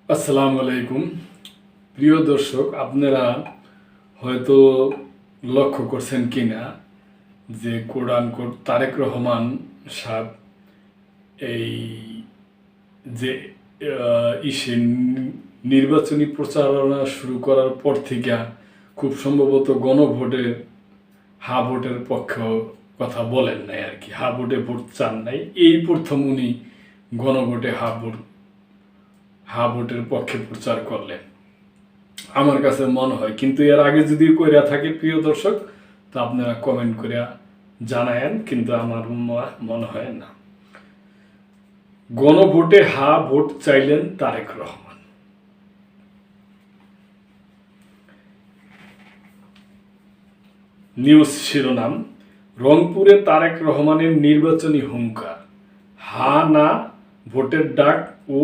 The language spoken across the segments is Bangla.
আসসালামু আলাইকুম। প্রিয় দর্শক, আপনারা হয়তো লক্ষ্য করছেন কিনা যে তারেক রহমান সাহেব এই যে নির্বাচনী প্রচারণা শুরু করার পর থেকে খুব সম্ভবত গণভোটের ভোটের পক্ষে কথা বলেন নাই আর কি, ভোটে ভোট চান নাই। এই প্রথম উনি গণভোটে ভোটের পক্ষে প্রচার করলেন আমার কাছে মনে হয়। কিন্তু এর আগে যদি কইরা থাকে প্রিয় দর্শক, তো আপনারা কমেন্ট করে জানায়েন, কিন্তু আমার মনে হয় না। গণভোটে ভোট চাইলেন তারেক রহমান। নিউজ শিরোনাম: রংপুরে তারেক রহমানের নির্বাচনী হুঙ্কার, না ভোটের ডাক ও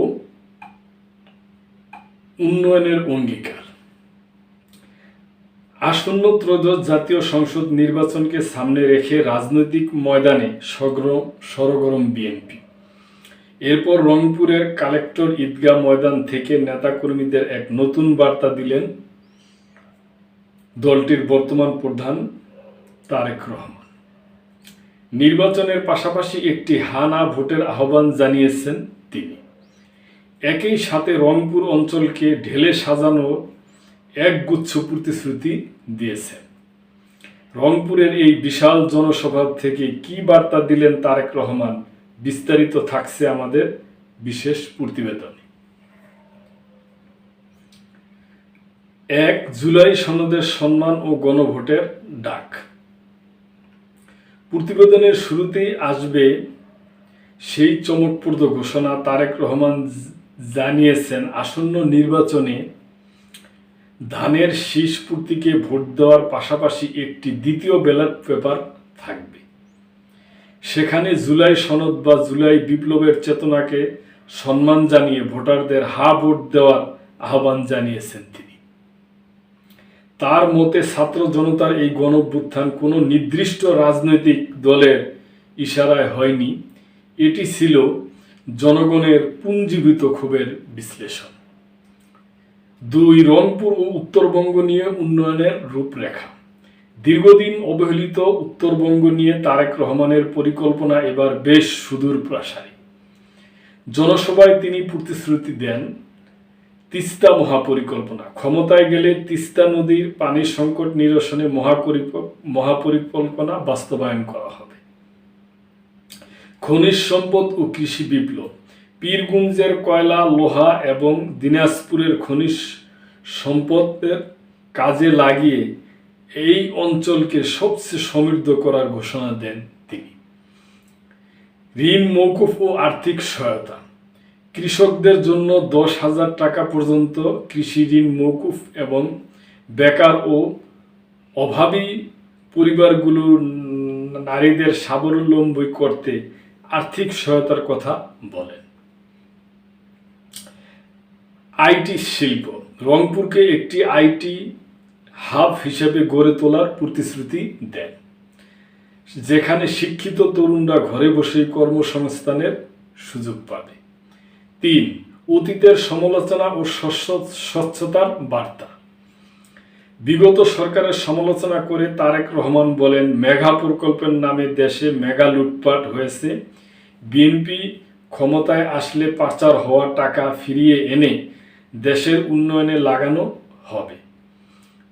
উন্নয়নের অঙ্গীকার। আসন্ন ত্রয়োদশ জাতীয় সংসদ নির্বাচনকে সামনে রেখে রাজনৈতিক ময়দানে সরগরম বিএনপি। এরপর রংপুরের কালেক্টর ঈদগাহ ময়দান থেকে নেতাকর্মীদের এক নতুন বার্তা দিলেন দলটির বর্তমান প্রধান তারেক রহমান। নির্বাচনের পাশাপাশি একটি না ভোটের আহ্বান জানিয়েছেন তিনি। একই সাথে রংপুর অঞ্চলকে ঢেলে সাজানো একগুচ্ছ প্রতিশ্রুতি দিয়েছেন। রংপুরের এই বিশাল জনসভা থেকে কি বার্তা দিলেন তারেক রহমান, বিস্তারিত থাকছে আমাদের বিশেষ প্রতিবেদনে। 1 জুলাই সনদের সম্মান ও গণভোটের ডাক। প্রতিবেদনের শুরুতেই আসবে সেই চমকপ্রদ ঘোষণা। তারেক রহমান জানিয়েছেন, আসন্ন নির্বাচনে ধানের শীষ প্রতীকে ভোট দেওয়ার পাশাপাশি একটি দ্বিতীয় ব্যালট পেপার থাকবে। সেখানে জুলাই সনদ বা জুলাই বিপ্লবের চেতনাকে সম্মান জানিয়ে ভোটারদের ভোট দেওয়ার আহ্বান জানিয়েছেন তিনি। তার মতে, ছাত্র জনতার এই গণঅভ্যুত্থান কোনো নির্দিষ্ট রাজনৈতিক দলের ইশারায় হয়নি, এটি ছিল জনগণের পুঞ্জীভূত ক্ষোভের বিশ্লেষণ। 2 রংপুর ও উত্তরবঙ্গ নিয়ে উন্নয়নের রূপরেখা। দীর্ঘদিন অবহেলিত উত্তরবঙ্গ নিয়ে তারেক রহমানের পরিকল্পনা এবার বেশ সুদূর প্রসারী। জনসভায় তিনি প্রতিশ্রুতি দেন তিস্তা মহাপরিকল্পনা। ক্ষমতায় গেলে তিস্তা নদীর পানির সংকট নিরসনে মহাপরিকল্পনা বাস্তবায়ন করা হবে। খনিজ সম্পদ ও কৃষি বিপ্লব। পীরগঞ্জের কয়লা, লোহা এবং দিনাজপুরের খনিজ সম্পদের কাজে লাগিয়ে এই অঞ্চলকে সবচেয়ে সমৃদ্ধ করার ঘোষণা দেন তিনি। ঋণ মওকুফ ও আর্থিক সহায়তা। কৃষকদের জন্য 10,000 টাকা পর্যন্ত কৃষি ঋণ মওকুফ এবং বেকার ও অভাবী পরিবারগুলোর নারীদের স্বাবলম্বী করতে আর্থিক সহায়তার কথা বলেন। আইটি শিল্প। রংপুরকে একটি আইটি হাব হিসেবে গড়ে তোলার প্রতিশ্রুতি দেন, যেখানে শিক্ষিত তরুণরা ঘরে বসেই কর্মসংস্থানের সুযোগ পাবে। 3 অতীতের সমালোচনা ও স্বচ্ছতার বার্তা। বিগত সরকারের সমালোচনা করে তারেক রহমান বলেন, মেগা প্রকল্পের নামে দেশে মেগা লুটপাট হয়েছে। বিএনপি ক্ষমতায় আসলে পাচার হওয়া টাকা ফিরিয়ে এনে দেশের উন্নয়নে লাগানো হবে।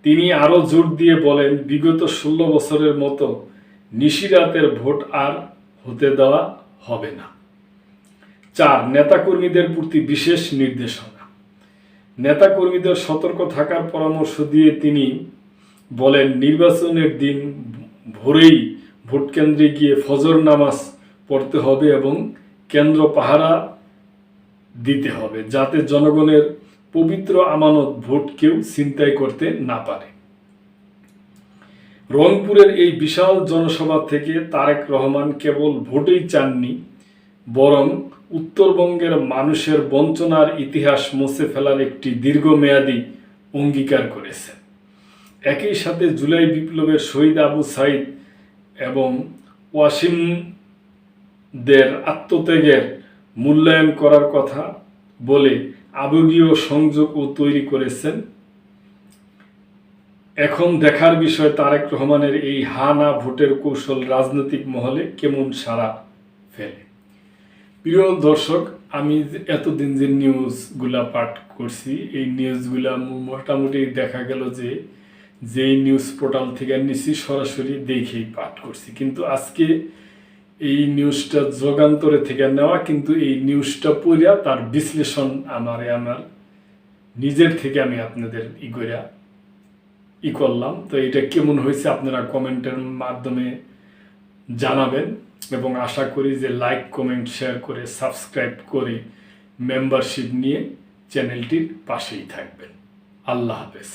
তিনি আরও জোর দিয়ে বলেন, বিগত 16 বছরের মতো নিশিরাতের ভোট আর হতে দেওয়া হবে না। 4 নেতাকর্মীদের প্রতি বিশেষ নির্দেশনা। নেতাকর্মীদের সতর্ক থাকার পরামর্শ দিয়ে তিনি বলেন, নির্বাচনের দিন ভোরেই ভোটকেন্দ্রে গিয়ে ফজর নামাজ পড়তে হবে এবং কেন্দ্র পাহারা দিতে হবে, যাতে জনগণের পবিত্র আমানত ভোট কেউ ছিনতাই করতে না পারে। রংপুরের এই বিশাল জনসভা থেকে তারেক রহমান কেবল ভোটই চাননি, বরং উত্তরবঙ্গের মানুষের বঞ্চনার ইতিহাস মুছে ফেলার একটি দীর্ঘমেয়াদী অঙ্গীকার করেছেন। একই সাথে জুলাই বিপ্লবের শহীদ আবু সাইদ এবং ওয়াসিমদের আত্মত্যাগের মূল্যায়ন করার কথা বলে আবেগীয় সংযোগও তৈরি করেছেন। এখন দেখার বিষয় তারেক রহমানের এই হা না ভোটের কৌশল রাজনৈতিক মহলে কেমন সাড়া ফেলে। প্রিয় দর্শক, আমি এতদিন যে নিউজগুলা পাঠ করছি, এই নিউজগুলা মোটামুটি দেখা গেল যে যেই নিউজ পোর্টাল থেকে নিছি সরাসরি দেখেই পাঠ করছি, কিন্তু আজকে এই নিউজটা যুগান্তরে থেকে নেওয়া, কিন্তু এই নিউজটা পড়িয়া তার বিশ্লেষণ আমার নিজের থেকে আমি আপনাদের করলাম। তো এটা কেমন হয়েছে আপনারা কমেন্টের মাধ্যমে জানাবেন, এবং আশা করি যে লাইক, কমেন্ট, শেয়ার করে সাবস্ক্রাইব করে মেম্বারশিপ নিয়ে চ্যানেলটির পাশেই থাকবেন। আল্লাহ হাফেজ।